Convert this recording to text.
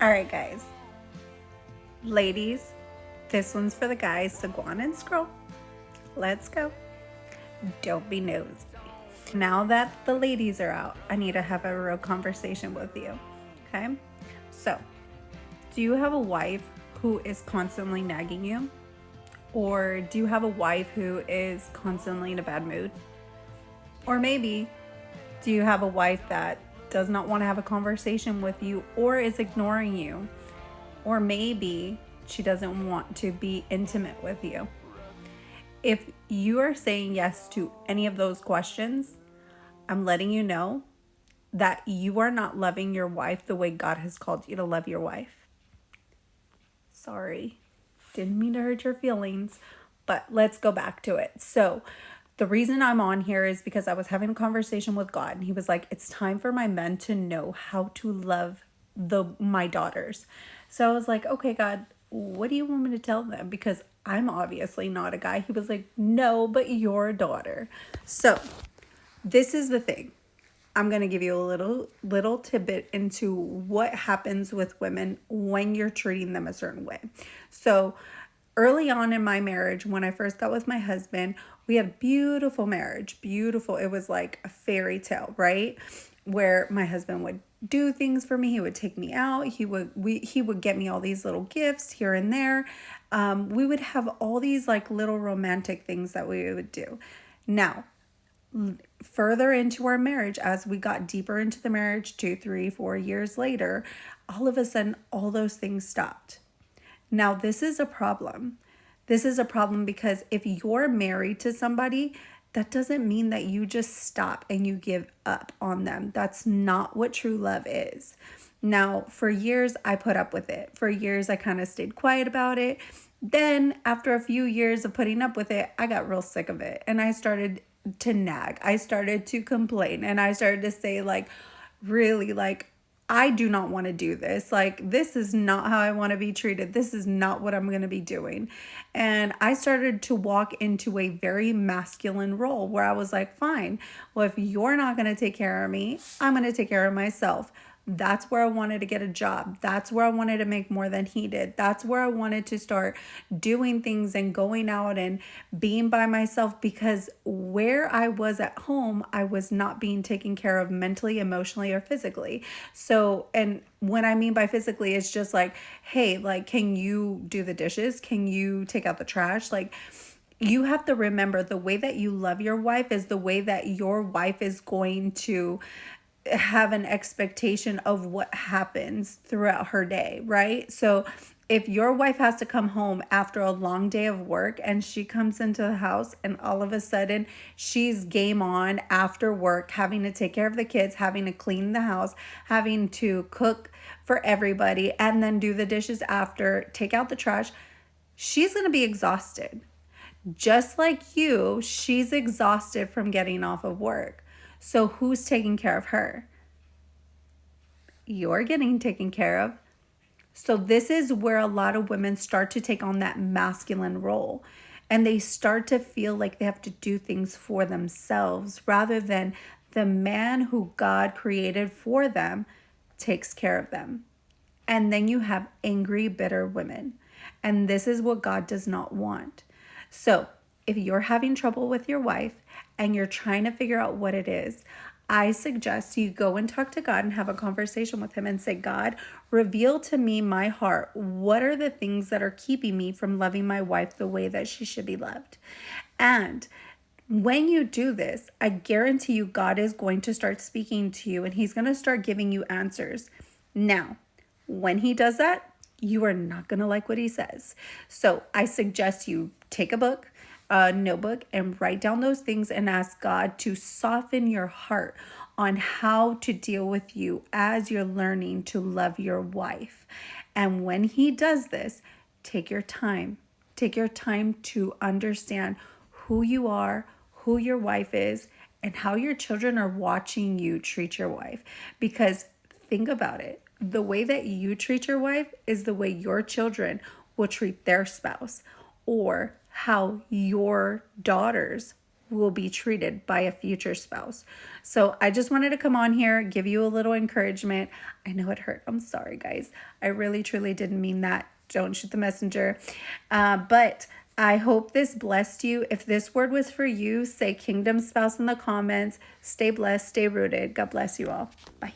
All right, guys. Ladies, this one's for the guys, so go on and scroll. Let's go. Don't be nosy. Now that the ladies are out, I need to have a real conversation with you. Okay? So, do you have a wife who is constantly nagging you? Or do you have a wife who is constantly in a bad mood? Or maybe, do you have a wife that does not want to have a conversation with you or is ignoring you? Or maybe she doesn't want to be intimate with you. If you are saying yes to any of those questions, I'm letting you know that you are not loving your wife the way God has called you to love your wife. Sorry, didn't mean to hurt your feelings, but let's go back to it. So, the reason I'm on here is because I was having a conversation with God, and He was like, "It's time for my men to know how to love my daughters." So I was like, "Okay, God, what do you want me to tell them? Because I'm obviously not a guy." He was like, "No, but your daughter." So this is the thing. I'm going to give you a little tidbit into what happens with women when you're treating them a certain way. So, early on in my marriage, when I first got with my husband, we had a beautiful marriage. Beautiful. It was like a fairy tale, right? Where my husband would do things for me. He would take me out. He would get me all these little gifts here and there. We would have all these like little romantic things that we would do. Now, further into our marriage, as we got deeper into the marriage, 2, 3, 4 years later, all of a sudden, all those things stopped. Now, this is a problem. This is a problem because if you're married to somebody, that doesn't mean that you just stop and you give up on them. That's not what true love is. Now, for years, I put up with it. For years, I kind of stayed quiet about it. Then, after a few years of putting up with it, I got real sick of it. And I started to nag. I started to complain. And I started to say, like, really, like, I do not want to do this. Like, this is not how I want to be treated. This is not what I'm going to be doing. And I started to walk into a very masculine role where I was like, fine, well, if you're not going to take care of me, I'm going to take care of myself. That's where I wanted to get a job. That's where I wanted to make more than he did. That's where I wanted to start doing things and going out and being by myself, because where I was at home, I was not being taken care of mentally, emotionally, or physically. So, and when I mean by physically, it's just like, hey, like, can you do the dishes? Can you take out the trash? Like, you have to remember the way that you love your wife is the way that your wife is going to have an expectation of what happens throughout her day, right? So if your wife has to come home after a long day of work and she comes into the house and all of a sudden she's game on after work, having to take care of the kids, having to clean the house, having to cook for everybody, and then do the dishes after, take out the trash, she's going to be exhausted. Just like you, she's exhausted from getting off of work. So who's taking care of her? You're getting taken care of. So this is where a lot of women start to take on that masculine role, and they start to feel like they have to do things for themselves rather than the man who God created for them takes care of them. And then you have angry, bitter women. And this is what God does not want. So if you're having trouble with your wife and you're trying to figure out what it is, I suggest you go and talk to God and have a conversation with Him and say, God, reveal to me my heart. What are the things that are keeping me from loving my wife the way that she should be loved? And when you do this, I guarantee you God is going to start speaking to you and He's going to start giving you answers. Now, when He does that, you are not going to like what He says. So I suggest you take a book, a notebook, and write down those things and ask God to soften your heart on how to deal with you as you're learning to love your wife. And when He does this, take your time. Take your time to understand who you are, who your wife is, and how your children are watching you treat your wife. Because think about it. The way that you treat your wife is the way your children will treat their spouse, or how your daughters will be treated by a future spouse. So I just wanted to come on here, give you a little encouragement. I know it hurt. I'm sorry, guys. I really, truly didn't mean that. Don't shoot the messenger. But I hope this blessed you. If this word was for you, say kingdom spouse in the comments. Stay blessed, stay rooted. God bless you all. Bye.